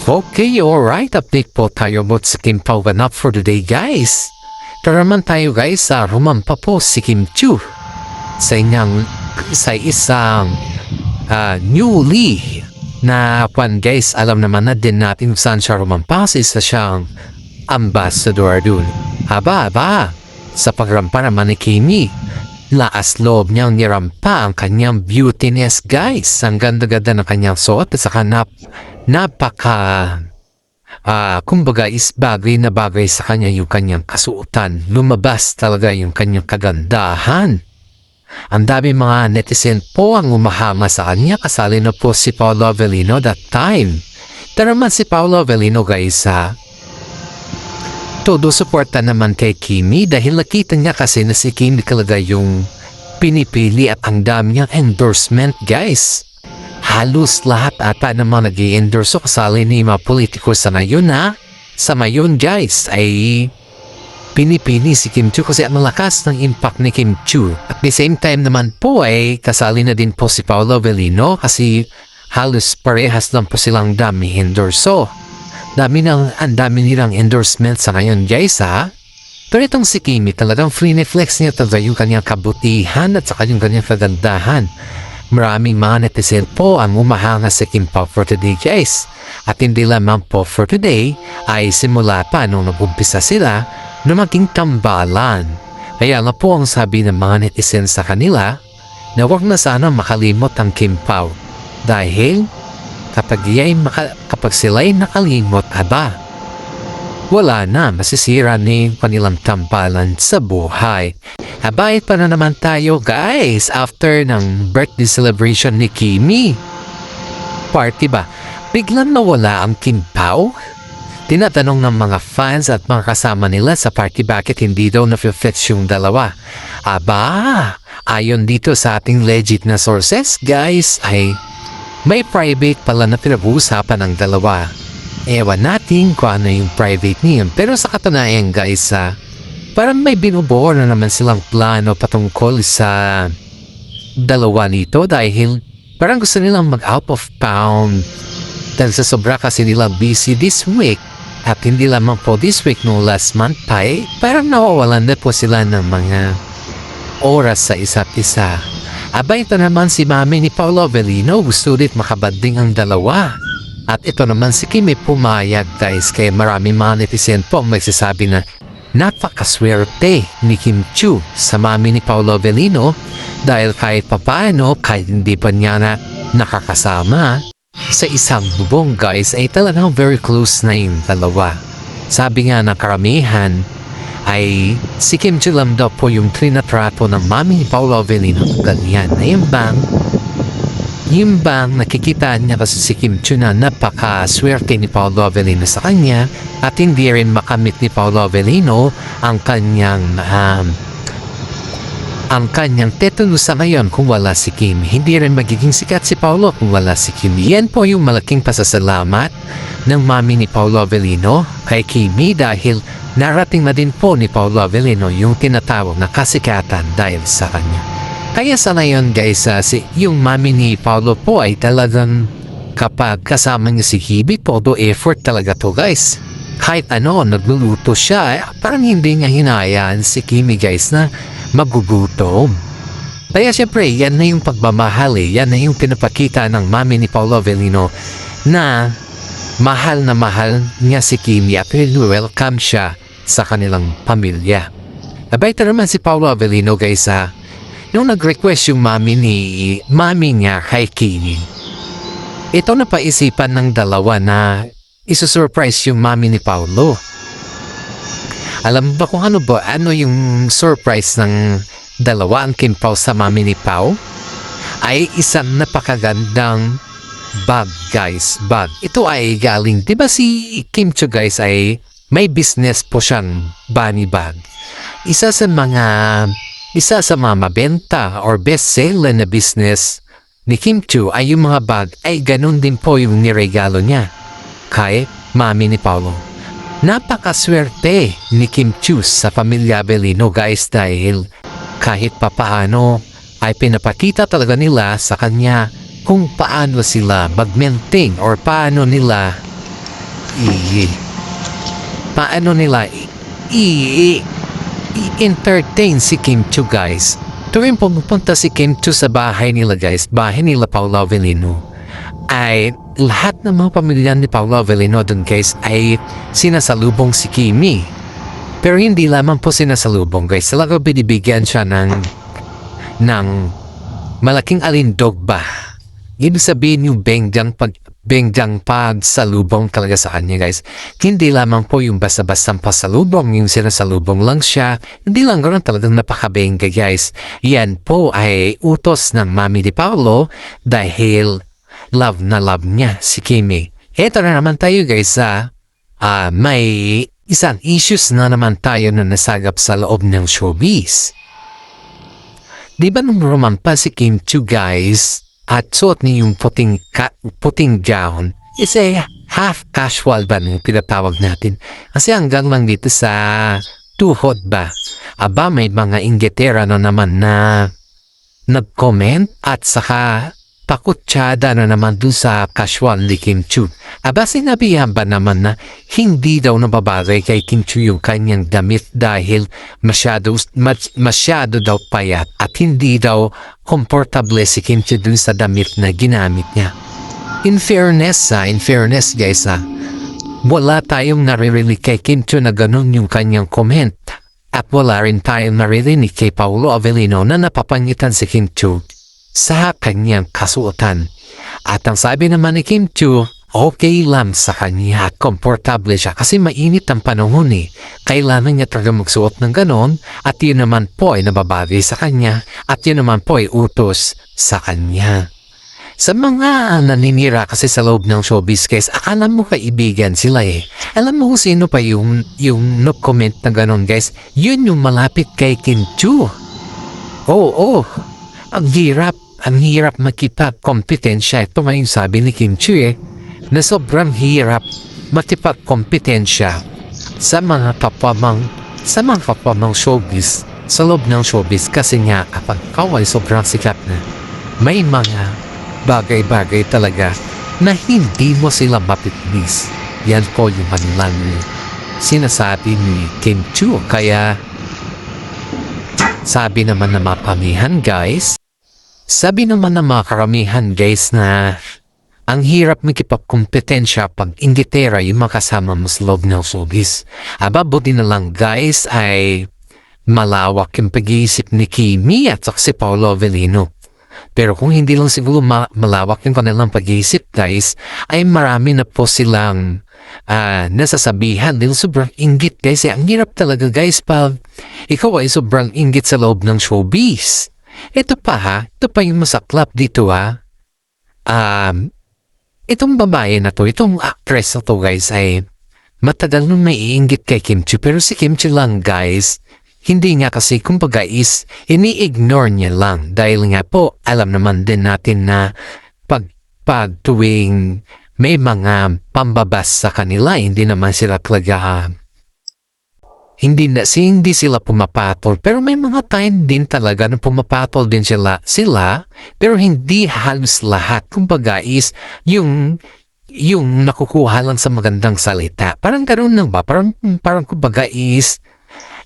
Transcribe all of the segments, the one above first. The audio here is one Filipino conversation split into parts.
Okay, alright. Update po tayo about sa Kim Pao Ganap for today, guys. Tara man tayo, guys, sa rumampa po si Kim Chiu sa isang newly na guys, alam naman na din natin kung saan siya rumampa. Isa siyang ambassador dun. Aba, sa pagrampa naman ni Kimi, laas loob niyang nirampa ang kanyang beautiness, guys. Ang ganda-ganda ng kanyang suot at saka kumbaga is bagay na bagay sa kanya yung kanyang kasuotan. Lumabas talaga yung kanyang kagandahan. Ang dami mga netizen po ang umahanga sa kanya. Kasali na po si Paolo Avellino that time. Tara man si Paolo Avellino, guys, todo suporta naman kay Kimi dahil nakita niya kasi na si Kimi talaga yung pinipili at ang dami niyang endorsement, guys. Halos lahat ata naman nag-i-endorse kasali ni mga politiko sa ngayon Sa ngayon, guys, ay pinipili si Kim Chiu kasi ang malakas ng impact ni Kim Chiu. At the same time naman po ay kasali na din po si Paolo Avellino kasi halos parehas lang po silang dami endorso. Ang dami nilang endorsement sa ngayon, guys, Pero itong si Kimi talagang free-flex niya talaga yung kanyang kabutihan at saka yung kanyang kagandahan. Maraming mga netizen po ang umahanga sa Kim Pao for today, guys. At hindi lamang po for today ay simula pa nung nag-umpisa sila na maging tambalan. Kaya nga po ang sabi ng mga netizen sa kanila na huwag na sana makalimot ang Kim Pao. Dahil kapag sila'y nakalimot, wala na, masisira ni kanilang tambalan sa buhay. Habayit pa na naman tayo, guys, after ng birthday celebration ni Kimi. Party ba? Biglang nawala ang Kim Pao? Tinatanong ng mga fans at mga kasama nila sa party bakit hindi daw na-fetch yung dalawa. Ayon dito sa ating legit na sources, guys, ay may private pala na pinag-uusapan ng dalawa. Ewan natin kung ano yung private niyan. Pero sa katunayan, guys, parang may binubuo na naman silang plano patungkol sa dalawa nito dahil parang gusto nilang mag-out of town dahil sa sobra kasi nilang busy this week. At hindi lamang po this week, no last month pa parang nawawalan na po sila ng mga oras sa isa't isa. Ito naman si mami ni Paolo Avellino, gusto ulit makabanding ang dalawa. At ito naman si Kimi pumayag, guys, kaya maraming mga netizen po ang magsasabi na napakaswerte ni Kim Chiu sa mami ni Paolo Avellino dahil kahit papaano, kahit hindi pa niya nakakasama sa isang bubong, guys, ay talagang very close na yung dalawa. Sabi nga ng karamihan ay si Kim Chiu lang daw po yung trinatrato ng mami ni Paolo Avellino ganyan na yung bang nakikita niya kasi si Kim Chiu na napakaswerte ni Paolo Avellino sa kanya at hindi rin makamit ni Paolo Avellino ang kanyang tetanus sa ngayon kung wala si Kim. Hindi rin magiging sikat si Paolo kung wala si Kim. Yan po yung malaking pasasalamat ng mami ni Paolo Avellino kay Kimi dahil narating na din po ni Paolo Avellino yung tinatawag na kasikatan dahil sa kanya. Kaya sa ngayon, guys, yung mami ni Paolo po ay talagang kapag kasama niya si Kimi, todo effort talaga to, guys. Kahit nagluluto siya, parang hindi niya hinayaan si Kimi, guys, na magugutom. Kaya syempre, yan na yung pagmamahal yan na yung pinapakita ng mami ni Paolo Avellino na mahal niya si Kimi at welcome siya sa kanilang pamilya. Ito naman si Paolo Avellino, guys, nung nag-request yung mami niya kay Kimi, ito na paisipan ng dalawa na isusurprise yung mami ni Paolo. Alam ba kung ano yung surprise ng dalawa ang Kim Pao sa mami ni Pao? Ay isang napakagandang bag, guys. Bag. Ito ay galing, diba si Kim Chiu, guys, ay may business po siyang bunny bag. Isa sa mga mabenta or best-seller na business ni Kim Chiu ay yung mga bag ay ganun din po yung niregalo niya kay mami ni Paolo. Napakaswerte ni Kim Chiu sa pamilya Avellino, guys, dahil kahit papaano ay pinapakita talaga nila sa kanya kung paano sila mag-maintain or paano nila paano nila i-entertain si Kim Chiu, guys. Tuwing pumupunta si Kim Chiu sa bahay nila, guys, bahay nila Paolo Avellino, ay lahat ng mga pamilya ni Paolo Avellino dun, guys, ay sinasalubong si Kimi. Pero hindi lamang po sinasalubong, guys. Talaga binibigyan siya ng malaking alindog ba. Ibig sabihin yung bengjang pagsalubong talaga sa kanya, guys. Hindi lamang po yung basta-bastang pasalubong, yung sinasalubong lang siya. Hindi lang ganoon, talagang napakabengga, guys. Yan po ay utos ng mami ni Paolo dahil love na love niya si Kimi. Eto na naman tayo, guys, may isang issues na naman tayo na nasagap sa loob ng showbiz. Di ba nung rumampa si Kim Chiu, guys, at suot niya yung puting gown, is half casual ba nung pinatawag natin? Kasi hanggang lang dito sa tuhod ba? Aba, may mga inggitera na naman na nag-comment at saka pakutsada na naman dun sa casual ni Kim Chiu. Aba, sinabihan ba naman na hindi daw nababagay kay Kim Chiu yung kanyang damit dahil masyado daw payat at hindi daw komportable si Kim Chiu dun sa damit na ginamit niya. In fairness, guys, wala tayong naririnig kay Kim Chiu na ganun yung kanyang comment. At wala rin tayong naririnig kay Paolo Avellino na napapangitan si Kim Chiu sa kanyang kasuotan. At ang sabi naman ni Kim Chiu, okay lang sa kanya at komportable siya kasi mainit ang panahon eh. Kailangan niya talaga magsuot ng ganon at yun naman po ay nababagay sa kanya at yun naman po ay utos sa kanya. Sa mga naninira kasi sa loob ng showbiz, guys, akala mo kaibigan sila eh. Alam mo kung sino pa yung no-comment na ganon, guys? Yun yung malapit kay Kim Chiu. Oo. Ang hirap makita kompetensya. Ito nga yung sabi ni Kim Chiu na sobrang hirap makipagkompetensya sa mga kapamang showbiz, sa loob ng showbiz kasi nga kapag ikaw ay sobrang sikat na, may mga bagay-bagay talaga na hindi mo sila mapiplis. Yan po yung kanilang sinasabi ni Kim Chiu. Kaya sabi naman ng mga pamihan, guys, na ang hirap makipagkompetensya pag inggitera yung makasama mo sa loob ng showbiz. Aba, buti na lang, guys, ay malawak yung pag-iisip ni Kimi at si Paolo Avellino. Pero kung hindi lang siguro malawak yung kanilang pag-iisip, guys, ay marami na po silang nasasabihan dahil sobrang inggit, guys. Ang hirap talaga, guys, pag ikaw ay sobrang inggit sa loob ng showbiz. Ito pa yung masaklap dito itong babae na to, itong actress na to, guys, ay matagal nung may iinggit kay Kim Chiu, pero si Kim Chiu lang, guys, hindi nga kasi kumbaga is ini-ignore niya lang dahil nga po alam naman din natin na pag tuwing may mga pambabas sa kanila, hindi naman sila talaga hindi sila pumapatol, pero may mga time din talaga na pumapatol din sila, pero hindi halos lahat. Kumbaga is yung nakukuha lang sa magandang salita. Parang ganoon lang ba? Parang kumbaga is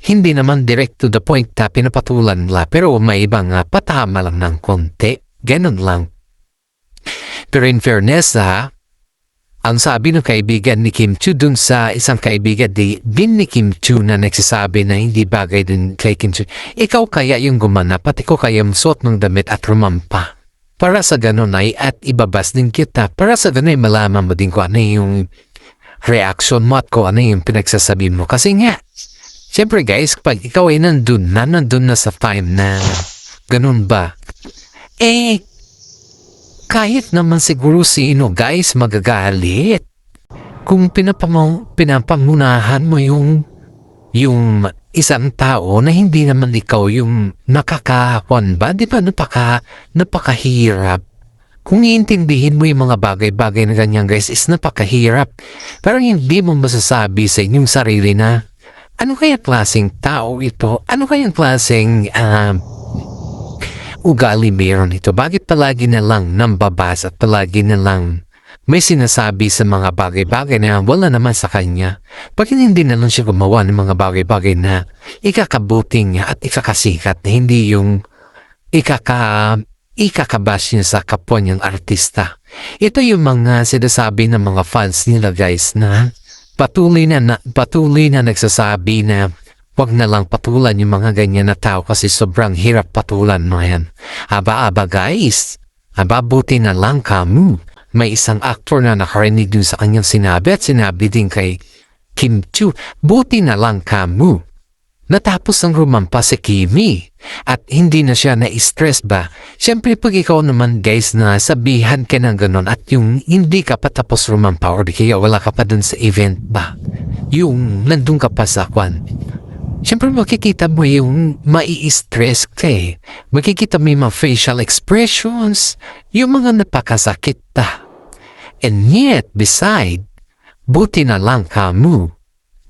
hindi naman direct to the point na pinapatulan nila, pero may ibang patama lang ng konti. Ganun lang. Pero in fairness, ang sabi ng kaibigan ni Kim Chiu dun sa isang kaibigan din ni Kim Chiu na nagsasabi na hindi bagay din kay Kim Chiu, ikaw kaya yung gumanap at ikaw kaya suot ng damit at rumampa. Para sa ganun ay at ibabas din kita. Para sa ganun ay malaman mo din kung ano yung reaction mo at kung ano yung pinagsasabi mo. Kasi nga, siyempre, guys, pag ikaw ay nandun na sa time na ganun ba, kahit naman siguro sino, guys, magagalit. Kung pinapangunahan mo yung isang tao na hindi naman ikaw yung nakakahawan ba? Di ba napakahirap? Kung iintindihin mo yung mga bagay-bagay na ganyan, guys, is napakahirap. Parang hindi mo masasabi sa inyong sarili na, ano kaya klaseng tao ito? Ano kaya klaseng ugali meron ito? Bakit palagi na lang nambabas at palagi na lang may sinasabi sa mga bagay-bagay na wala naman sa kanya. Bakit hindi na lang siya gumawa ng mga bagay-bagay na ikakabuting niya at ikakasikat na hindi yung ikakabash niya sa kapwa niyang artista. Ito yung mga sinasabi ng mga fans nila guys na patuloy na nagsasabi na wag na lang patulan yung mga ganyan na tao kasi sobrang hirap patulan mo yan. Aba guys, buti na lang kamu. May isang aktor na nakarinig dun sa kanyang sinabi at sinabi din kay Kim Chiu, buti na lang kamu. Natapos ang rumampa si Kimi at hindi na siya na-stress ba? Siyempre pag ikaw naman guys na sabihan ka ng ganon at yung hindi ka pa tapos rumampa or di kaya wala ka pa dun sa event ba? Yung nandun ka pa sa kwan. Siyempre makikita mo yung mai-stress ka eh. Makikita mo yung mga facial expressions, yung mga napakasakit ta. And yet, beside, buti na lang kamu.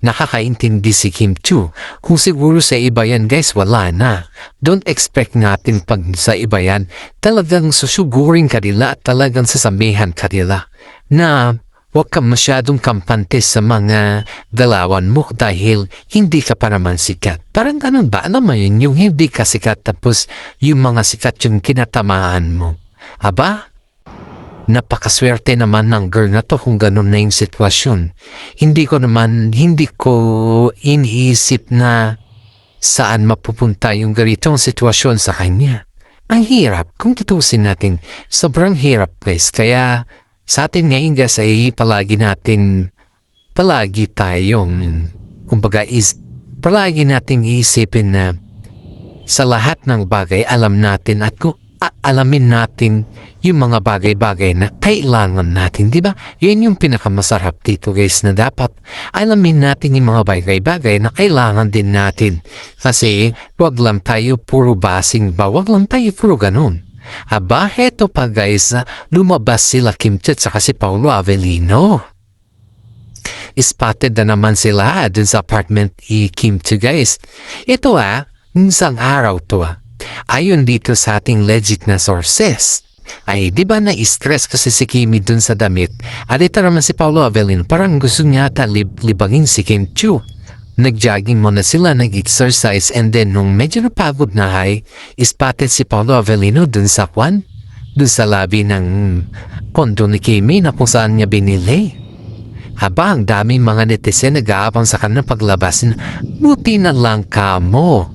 Nakakaintindi si Kim Chiu. Kung siguro sa iba yan guys, wala na. Don't expect natin pag sa iba yan, talagang susugurin ka nila at talagang sasabihan ka nila na huwag ka masyadong kampante sa mga galawan mo dahil hindi ka pa naman sikat. Parang ganun ba? Alam mo yun, yung hindi ka sikat tapos yung mga sikat yung kinatamaan mo. Aba? Napakaswerte naman ng girl na to kung ganun na yung sitwasyon. Hindi ko iniisip na saan mapupunta yung ganitong sitwasyon sa kanya. Ang hirap. Kung tutusin natin, sobrang hirap guys. Kaya sa atin ngayon guys ay palagi nating iisipin na sa lahat ng bagay alam natin at kung alamin natin yung mga bagay-bagay na kailangan natin, di ba? Yun yung pinakamasarap dito guys na dapat alamin natin yung mga bagay-bagay na kailangan din natin. Kasi wag lang tayo puro basing ba, wag lang tayo puro ganun. Aba, heto pa guys, lumabas sila Kim Chiu at si Paolo Avellino. Spotted na naman sila dun sa apartment ni Kim Chiu guys. Ito isang araw to ayon dito sa ating legit na sources. Ay, di ba na-stress kasi si Kimi dun sa damit? At ito naman si Paolo Avellino, parang gusto niya libangin si Kim Chiu. Nag-jogging muna sila, nag-exercise, and then nung medyo napagod na spotted si Paolo Avellino dun sa lobby ng kondo ni Kimi na kung saan niya binili. Haba, ang daming mga netizen nag-aabang sa kanyang paglabasin. Buti na lang ka mo.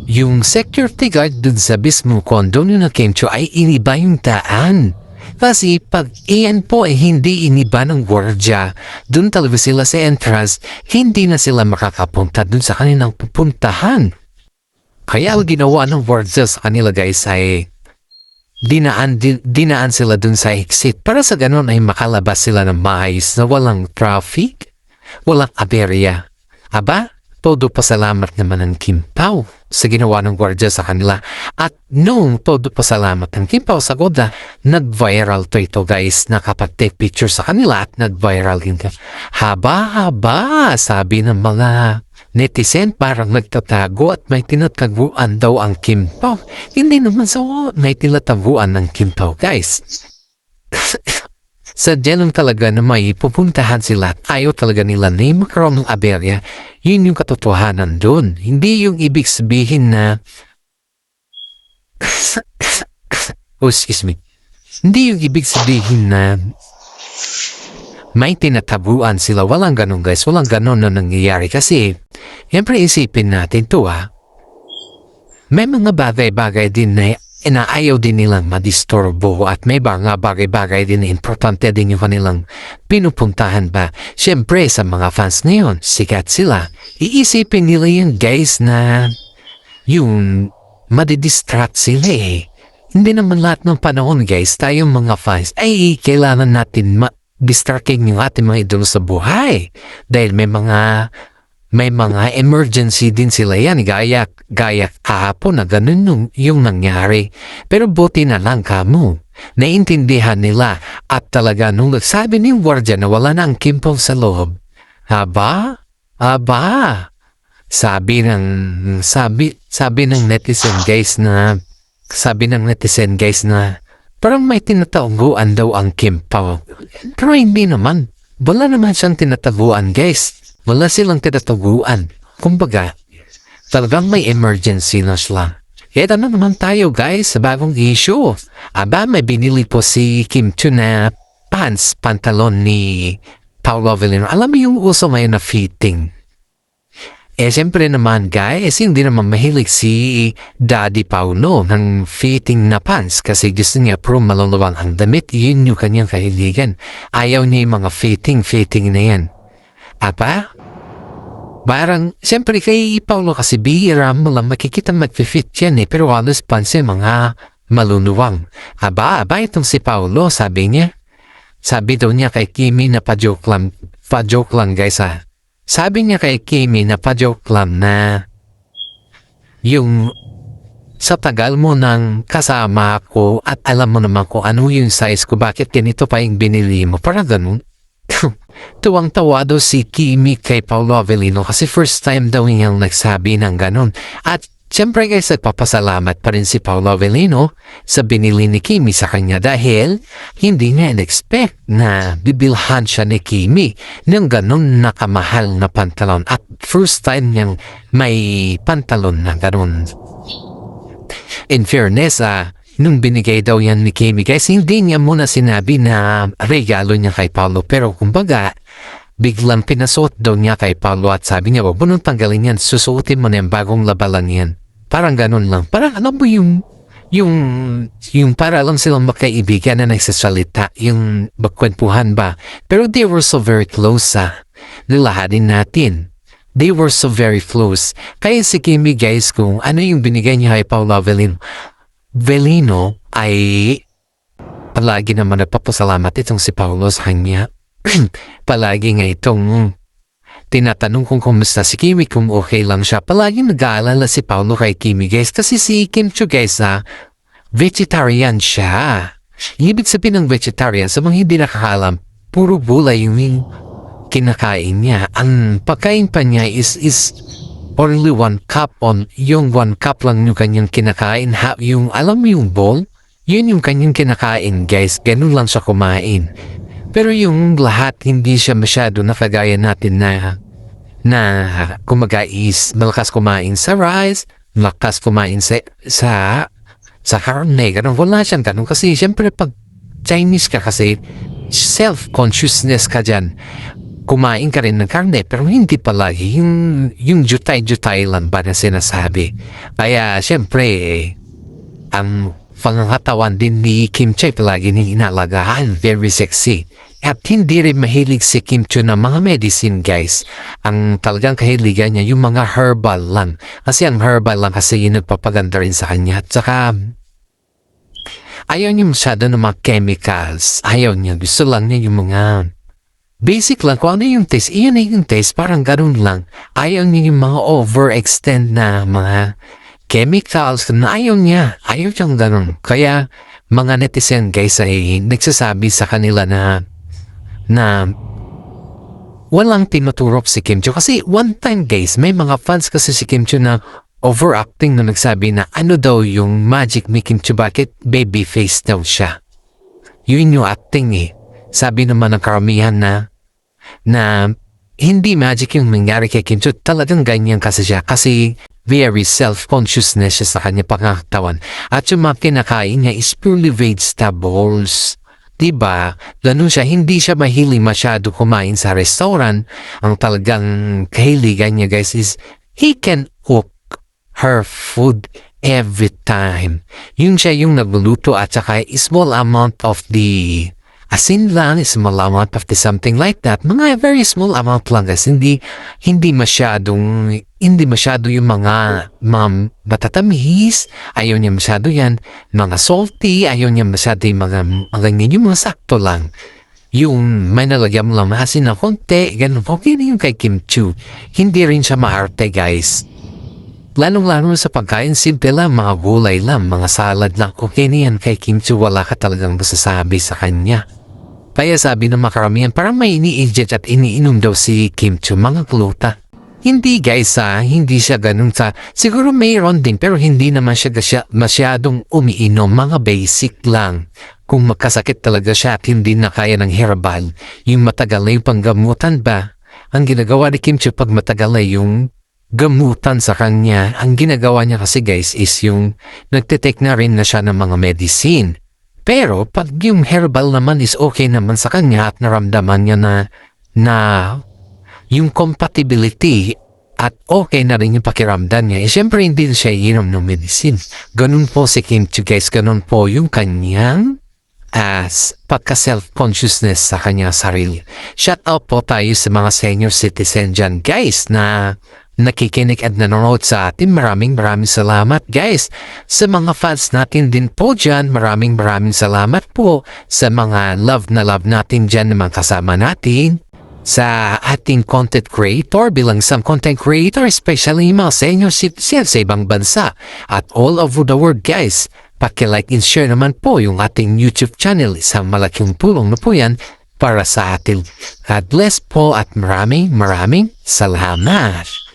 Yung security guard dun sa mismo kondo ni na Kim Chiu ay iniba yung daan. Kasi pag iyan po ay hindi iniba ng gwardiya, dun talaga sila sa entrance, hindi na sila makakapunta dun sa kanilang pupuntahan. Kaya ang ginawa ng gwardiya sa kanila guys ay dinaan sila dun sa exit para sa ganun ay makalabas sila ng maayos na walang traffic, walang aberya. Aba, todo pasalamat naman ng Kim Pao sa ginawa ng gwardiya sa kanila. At noong todo pasalamat ng Kim Pao sa goda, nag-viral to ito guys, nakapag-take picture sa kanila at nag-viral din ka. Haba, sabi ng mga netizen parang nagtatago at may tinataguan daw ang Kim Pao. Hindi naman may tinataguan ng Kim Pao guys. Sadya lang talaga na may pupuntahan sila at ayaw talaga nila na magkaroon ng aberya. Yun yung katotohanan doon. Hindi yung ibig sabihin na Hindi yung ibig sabihin na may tinatabuan sila. Walang ganun guys. Walang ganun na nangyayari kasi siyempre isipin natin to may mga bagay-bagay din na inaayaw din nilang madisturbo at may mga bagay-bagay din na importante din yung kanilang pinupuntahan ba. Siyempre sa mga fans ngayon, sikat sila. Iisipin nila yung guys na yung madidistract sila Hindi naman lahat ng panahon guys, tayong mga fans ay kailangan natin distracting yung ating mga idolo sa buhay. Dahil may mga emergency din sila yan, gaya kahapon na ganun yung nangyari. Pero buti na lang kamo, naiintindihan nila at talaga nung nagsabi ni gwardiya na wala na ang Kim Pao sa loob. Aba, sabi ng netizen guys na Parang may tinataguan daw ang Kim Pao. Pero hindi naman. Wala naman siyang tinataguan, guys. Wala silang tinataguan. Kumbaga, talagang may emergency na sila. Ito na naman tayo, guys, sa bagong issue. Aba, may binili po si Kim Chu na pants, pantalon ni Paolo Avellino. Alam mo yung uso ngayon na fitting. Siyempre naman guys, hindi naman mahilig si Daddy Paulo ng fitting na pants kasi gusto niya puro maluluwang ang damit, yun yung kanyang kahiligan. Ayaw niya yung mga fitting na yan. Apa? Parang, siyempre kay Paulo kasi bihira mo lang makikita mag-fit yan pero halos pansin mga maluluwang. Aba, itong si Paulo, sabi niya. Sabi daw niya kay Kimi na pa-joke lang guys Sabi niya kay Kimi na pa-joke lang na yung sa tagal mo nang kasama ako at alam mo naman kung ano yung size ko, bakit ganito pa yung binili mo? Para ganun. Tuwang-tawa daw si Kimi kay Paolo Avellino kasi first time daw niyang nagsabi ng ganun. At siyempre guys, nagpapasalamat pa rin si Paolo Avellino sa binili ni Kimi sa kanya dahil hindi niya in-expect na bibilhan siya ni Kimi ng ganun nakamahal na pantalon at first time niyang may pantalon na ganun. In fairness, nung binigay daw yan ni Kimi guys, hindi niya muna sinabi na regalo niya kay Paolo pero kumbaga, biglang pinasuot daw niya kay Paolo at sabi niya, wag mo nang tanggalin yan, susuotin mo na yung bagong labalan yan. Parang ganun lang. Parang alam mo yung para lang silang magkaibigan na nagsasalita, yung magkwentuhan ba. Pero they were so very close Nilahadin natin. They were so very close. Kaya si Kimi guys, kung ano yung binigay niya kay Paolo Avellino ay palagi naman nagpapasalamat itong si Paolo sa kanya. Palagi nga itong tinatanong kung kumusta si Kimi, kung okay lang siya. Palagi nag-aalala si Paolo kay Kimi guys kasi si Kim Chu guys vegetarian siya. Ibig sabihin ng vegetarian sa mga hindi nakakalam, puro gulay yung kinakain niya. Ang pagkain pa niya is only 1 cup yung 1 cup lang yung kanyang kinakain. Yung alam mo yung bowl, yun yung kanyang kinakain guys. Ganun lang siya kumain. Pero yung lahat, hindi siya masyado nakagaya natin na kumagais, malakas kumain sa rice, malakas kumain sa karne. Ganun, wala siyang ganun. Kasi siyempre pag Chinese ka kasi, self-consciousness ka dyan. Kumain ka rin ng karne, pero hindi palagi. Yung jutay-jutay lang ba na sinasabi. Kaya siyempre, ang pangangatawan din ni Kim Chu palagi niyang inalagaan, very sexy. At hindi rin mahilig si Kim Chu ng mga medicine guys. Ang talagang kahiligan niya yung mga herbal lang. Kasi ang herbal lang kasi yun nagpapaganda rin sa kanya. At saka ayaw niya masyado ng mga chemicals. Ayaw niya. Gusto lang niya yung mga basic lang. Kung ano yung taste, iyan na yung taste. Parang ganun lang. Ayaw niya yung mga overextend na mga chemicals na ayaw niya. Ayaw siyang ganun. Kaya mga netizen guys ay nagsasabi sa kanila na walang tinuturok si Kim Chu. Kasi one time guys, may mga fans kasi si Kim Chu na overacting na nagsabi na ano daw yung magic ni Kim Chu, bakit baby face daw siya. Yun yung acting Sabi naman ng karamihan na hindi magic yung nangyari kay Kim Chu. Talagang ganyan kasi siya. Kasi very self-consciousness siya sa kanya pangatawan. At yung mga kinakain niya is purely vegetables. Diba? Ganun siya. Hindi siya mahilig masyado kumain sa restaurant. Ang talagang kahiligan niya guys is he can cook her food every time. Yun siya yung nagluluto at saka small amount of the asin lang, small amount of the something like that. Mga very small amount lang guys. Hindi masyado yung mga matatamis. Ayaw niya masyado yan. Mga salty. Ayaw niya masyado yung mga sakto lang. Yung may nalagyan mo lang asin na konti. Ganun. Okay na yung kay Kim Chu. Hindi rin siya maarte guys. Lalong-lalo sa pagkain, simple lang, mga gulay lang, mga salad lang. Okay na yan kay Kim Chu, wala ka talagang masasabi sa kanya. Kaya sabi ng makaramihan, parang may ini-inject at iniinom daw si Kim Chu, mga gluta. Hindi guys hindi siya ganun siguro mayroon din pero hindi naman siya masyadong umiinom, mga basic lang. Kung magkasakit talaga siya at hindi na kaya ng herbal, yung matagal na yung panggamutan ba, ang ginagawa ni Kim Chiu pag matagal na yung gamutan sa kanya, ang ginagawa niya kasi guys is yung nagtitake na rin na siya ng mga medicine. Pero pag yung herbal naman is okay naman sa kanya at naramdaman niya na yung compatibility at okay na rin yung pakiramdam niya, siyempre hindi siya inom ng medicine. Ganun po si Kim Chiu guys, ganun po yung kanyang pagka-self-consciousness sa kanya sarili. Shout out po tayo sa mga senior citizen dyan guys na nakikinig at nanonood sa atin. Maraming salamat guys. Sa mga fans natin din po dyan, maraming salamat po sa mga love natin dyan na mga kasama natin sa ating content creator bilang isang content creator, especially mga senior citizens sa ibang bansa at all over the world guys. Paki-like and share naman po yung ating YouTube channel. Isang malaking tulong na po yan para sa atin. God bless po at maraming salamat.